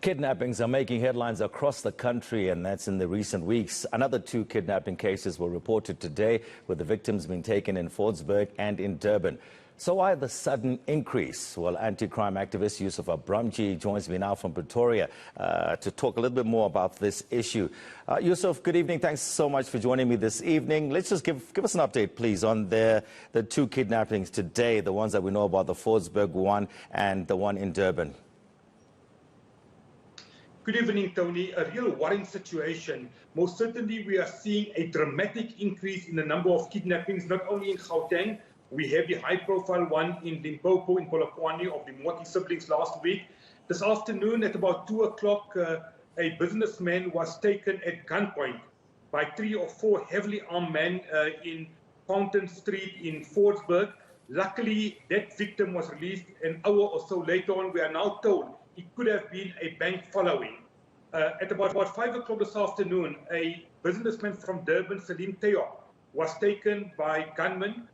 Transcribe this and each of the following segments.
Kidnappings are making headlines across the country, and that's in the recent weeks. Another 2 kidnapping cases were reported today, with the victims being taken in Fordsburg and in Durban. So why the sudden increase? Well, anti-crime activist Yusuf Abramji joins me now from Pretoria to talk a little bit more about this issue. Yusuf, good evening. Thanks so much for joining me this evening. Let's just give us an update, please, on the 2 kidnappings today, the ones that we know about, the Fordsburg one and the one in Durban. Good evening, Tony. A real worrying situation. Most certainly, we are seeing a dramatic increase in the number of kidnappings, not only in Gauteng. We have the high-profile one in Limpopo, in Polokwane, of the Moti siblings last week. This afternoon, at about 2 o'clock, a businessman was taken at gunpoint by 3 or 4 heavily armed men in Fountain Street in Fordsburg. Luckily, that victim was released an hour or so later on. We are now told it could have been a bank following. At about 5 o'clock this afternoon, a businessman from Durban, Salim Tayok, was taken by gunmen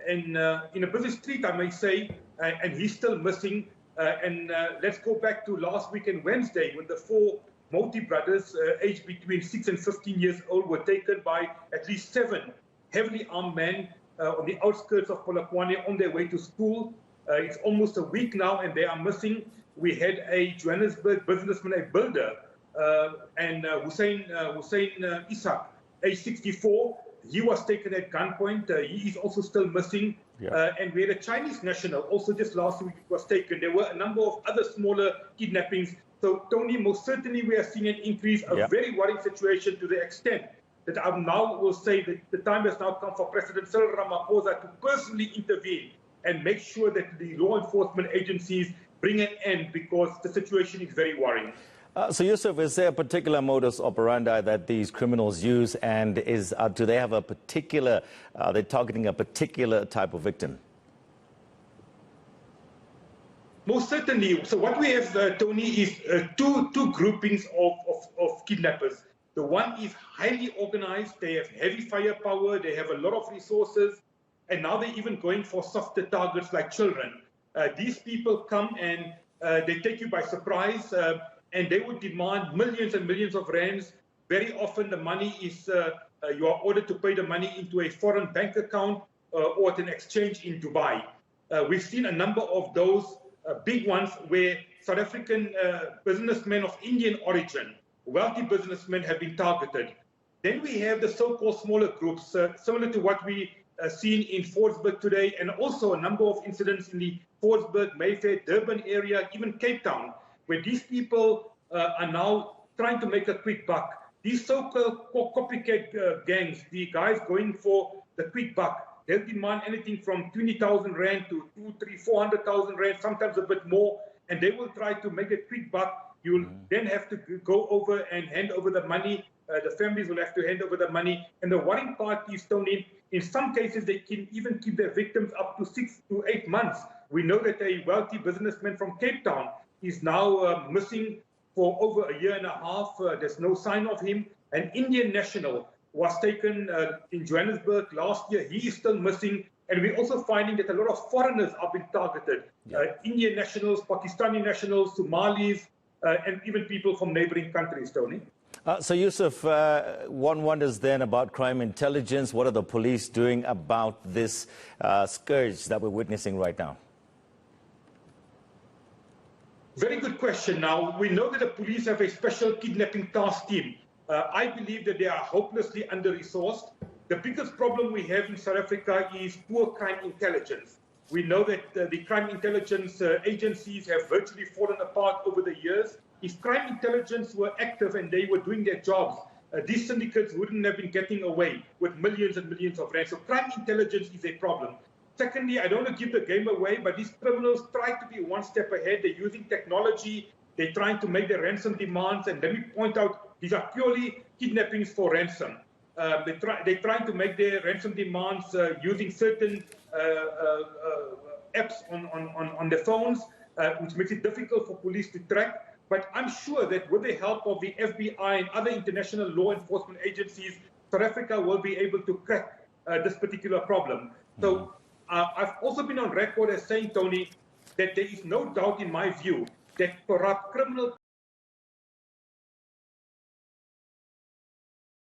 in a busy street, I may say, and he's still missing. Let's go back to last weekend, Wednesday, when the 4 Moti brothers, aged between 6 and 15 years old, were taken by at least 7 heavily armed men on the outskirts of Polokwane on their way to school. It's almost a week now, and they are missing. We had a Johannesburg businessman, a builder, and Hussein Ishaq, age 64. He was taken at gunpoint. He is also still missing. Yeah. And we had a Chinese national also just last week was taken. There were a number of other smaller kidnappings. So, Tony, most certainly we are seeing an increase, a very worrying situation, to the extent that I now will say that the time has now come for President Cyril Ramaphosa to personally intervene and make sure that the law enforcement agencies bring an end, because the situation is very worrying. So, Yusuf, is there a particular modus operandi that these criminals use, and do they have a particular, they're targeting a particular type of victim? Most certainly. So what we have, Tony, is two groupings of kidnappers. The one is highly organized. They have heavy firepower. They have a lot of resources. And now they're even going for softer targets like children. These people come and they take you by surprise, and they would demand millions and millions of rands. Very often the money is, you are ordered to pay the money into a foreign bank account or at an exchange in Dubai. We've seen a number of those big ones where South African businessmen of Indian origin, wealthy businessmen, have been targeted. Then we have the so-called smaller groups, similar to what we seen in Fordsburg today, and also a number of incidents in the Fordsburg, Mayfair, Durban area, even Cape Town, where these people are now trying to make a quick buck. These so-called copycat gangs, the guys going for the quick buck, they'll demand anything from 20,000 rand to 200,000, 300,000, 400,000 rand, sometimes a bit more, and they will try to make a quick buck. You'll then have to go over and hand over the money. The families will have to hand over the money. And the worrying part is, Tony, in some cases, they can even keep their victims up to 6 to 8 months. We know that a wealthy businessman from Cape Town is now missing for over a year and a half. There's no sign of him. An Indian national was taken in Johannesburg last year. He is still missing. And we're also finding that a lot of foreigners are being targeted. Indian nationals, Pakistani nationals, Somalis, and even people from neighboring countries, Tony. So, Yusuf, one wonders then about crime intelligence. What are the police doing about this scourge that we're witnessing right now? Very good question. Now, we know that the police have a special kidnapping task team. I believe that they are hopelessly under-resourced. The biggest problem we have in South Africa is poor crime intelligence. We know that the crime intelligence agencies have virtually fallen apart over the years. If crime intelligence were active and they were doing their jobs, these syndicates wouldn't have been getting away with millions and millions of rands. So crime intelligence is a problem. Secondly, I don't want to give the game away, but these criminals try to be one step ahead. They're using technology. They're trying to make their ransom demands. And let me point out, these are purely kidnappings for ransom. They're trying to make their ransom demands using certain apps on their phones, which makes it difficult for police to track. But I'm sure that with the help of the FBI and other international law enforcement agencies, South Africa will be able to crack this particular problem. So I've also been on record as saying, Tony, that there is no doubt in my view that corrupt criminal